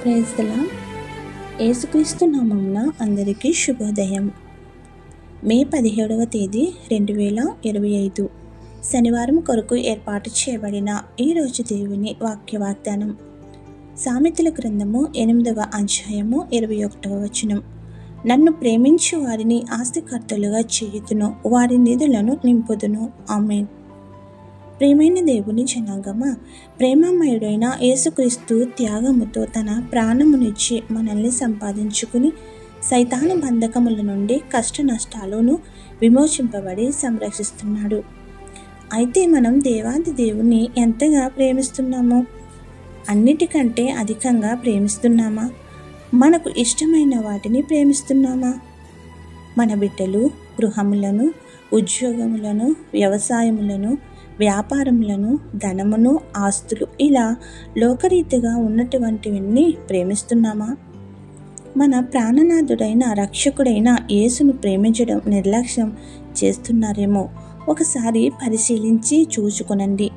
Praise the lord. యేసుక్రీస్తు నామమున అందరికీ శుభోదయం. మే 17వ తేదీ 2025 శనివారం కొరకు ఏర్పాటు చేయబడిన ఈరోజు దేవుని వాక్య వాగ్దానం. సామెతల గ్రంథము 8వ అధ్యాయము 21వ వచనం. నన్ను ప్రేమించు వారిని ఆస్తికర్తలుగా చేయుదును, వారి నిధులను నింపుదును. ఆమేన్. ప్రేమైన దేవుని జనాంగమా, ప్రేమమయుడైన యేసుక్రీస్తు త్యాగముతో తన ప్రాణమునిచ్చి మనల్ని సంపాదించుకుని సైతాను బంధకముల నుండి కష్ట నష్టాలను విమోచింపబడి సంరక్షిస్తున్నాడు. అయితే మనం దేవాది దేవుని ఎంతగా ప్రేమిస్తున్నామో, అన్నిటికంటే అధికంగా ప్రేమిస్తున్నామా? మనకు ఇష్టమైన వాటిని ప్రేమిస్తున్నామా? మన బిడ్డలు, గృహములను, ఉద్యోగములను, వ్యవసాయములను, వ్యాపారములను, ధనమును, ఆస్తులు, ఇలా లోకరీతిగా ఉన్నటువంటివన్నీ ప్రేమిస్తున్నామా? మన ప్రాణనాథుడైన రక్షకుడైన యేసును ప్రేమించడం నిర్లక్ష్యం చేస్తున్నారేమో ఒకసారి పరిశీలించి చూసుకొనండి.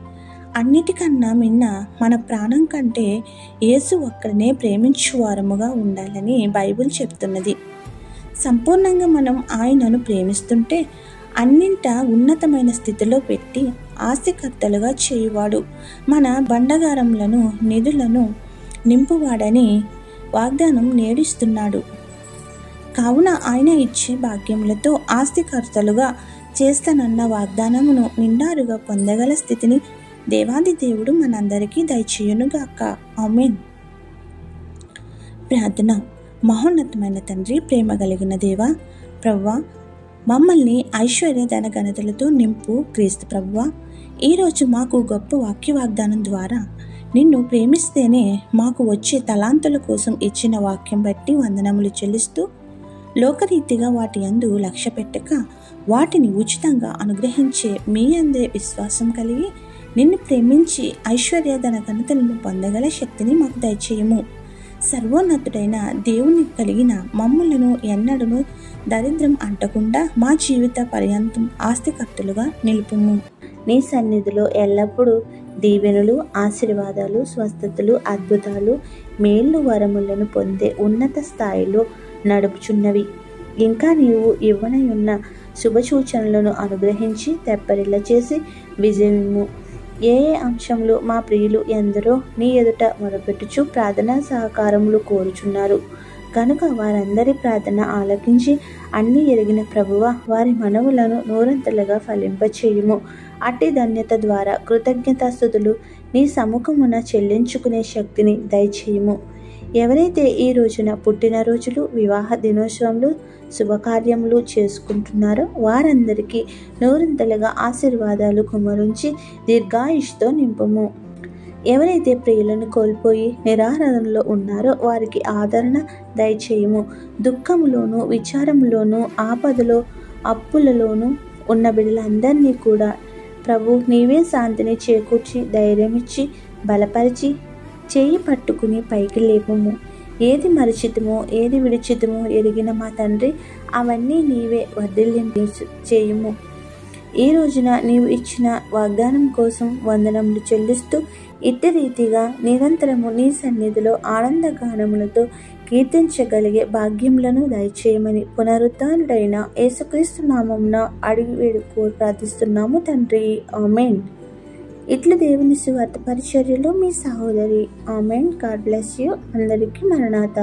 అన్నిటికన్నా మిన్న మన ప్రాణం కంటే యేసు ఒక్కడనే ప్రేమించువారముగా ఉండాలని బైబిల్ చెప్తున్నది. సంపూర్ణంగా మనం ఆయనను ప్రేమిస్తుంటే అన్నింట ఉన్నతమైన స్థితిలో పెట్టి ఆస్తికర్తలుగా చేయువాడు, మన బండగారములను, నిధులను నింపువాడని వాగ్దానం నేడిస్తున్నాడు. కావున ఆయన ఇచ్చే భాగ్యములతో ఆస్తికర్తలుగా చేస్తానన్న వాగ్దానమును నిండారుగా పొందగల స్థితిని దేవాది దేవుడు మనందరికీ దయచేయునుగాక. ఆమేన్. ప్రార్థన. మహోన్నతమైన తండ్రి, ప్రేమ కలిగిన దేవా, ప్రభువా, మమ్మల్ని ఐశ్వర్య ధన ఘనతలతో నింపు. క్రీస్తు ప్రభువా, ఈరోజు మాకు గొప్ప వాక్య వాగ్దానం ద్వారా నిన్ను ప్రేమిస్తేనే మాకు వచ్చే తలాంతుల కోసం ఇచ్చిన వాక్యం బట్టి వందనములు చెల్లిస్తూ, లోకరీతిగా వాటి యందు లక్ష్య పెట్టక వాటిని ఉచితంగా అనుగ్రహించే మీ అందే విశ్వాసం కలిగి నిన్ను ప్రేమించి ఐశ్వర్య ధన ఘనతలను పొందగల శక్తిని మాకు దయచేయము. సర్వోన్నతుడైన దేవుని కలిగిన మమ్ములను ఎన్నడూ దరిద్రం అంటకుండా మా జీవిత పర్యంతం ఆస్తికర్తలుగా నిలుపుము. నీ సన్నిధిలో ఎల్లప్పుడూ దీవెనలు, ఆశీర్వాదాలు, స్వస్థతలు, అద్భుతాలు, మేళ్ళు, వరములను పొందే ఉన్నత స్థాయిలో నడుపుచున్నవి. ఇంకా నీవు ఇవ్వనయున్న శుభసూచనలను అనుగ్రహించి తెప్పరిల్ల చేసి విజయము. ఏ అంశంలో మా ప్రియులు ఎందరో నీ ఎదుట మొరపెట్టుచు ప్రార్థనా సహకారములు కోరుచున్నారు కనుక వారందరి ప్రార్థన ఆలకించి అన్ని ఎరిగిన ప్రభువ వారి మనవులను నూరంతలుగా ఫలింపచేయుము. అట్టి ధన్యత ద్వారా కృతజ్ఞతాస్తుతులు నీ సముఖమున చెల్లించుకునే శక్తిని దయచేయుము. ఎవరైతే ఈ రోజున పుట్టినరోజులు, వివాహ దినోత్సవములు, శుభకార్యములు చేసుకుంటున్నారో వారందరికీ నూరంతలుగా ఆశీర్వాదాలు కుమరించి దీర్ఘాయుష్తో నింపుము. ఎవరైతే ప్రియులను కోల్పోయి నిరాహారంలో ఉన్నారో వారికి ఆదరణ దయచేయము. దుఃఖములోను, విచారములోను, ఆపదలో, అప్పులలోనూ ఉన్న బిడ్డలందరినీ కూడా ప్రభు నీవే శాంతిని చేకూర్చి ధైర్యమిచ్చి బలపరిచి చేయి పట్టుకుని పైకి లేపము. ఏది మరిచితమో ఏది విడిచితమో ఎరిగిన మా తండ్రి, అవన్నీ నీవే వర్ధిల్లింప చేయుము. ఈ రోజున నీవు ఇచ్చిన వాగ్దానం కోసం వందనములు చెల్లిస్తూ ఇట్టి రీతిగా నిరంతరము నీ సన్నిధిలో ఆనందగానములతో కీర్తించగలిగే భాగ్యములను దయచేయమని పునరుద్ధానుడైన యేసుక్రీస్తు నామమున అడిగి వేడుకో ప్రార్థిస్తున్నాము తండ్రి. ఆమేన్. ఇట్లు దేవుని సువార్త పరిచర్యలో మీ సహోదరి. ఆమేన్. God bless you. అందరికీ మరణాత.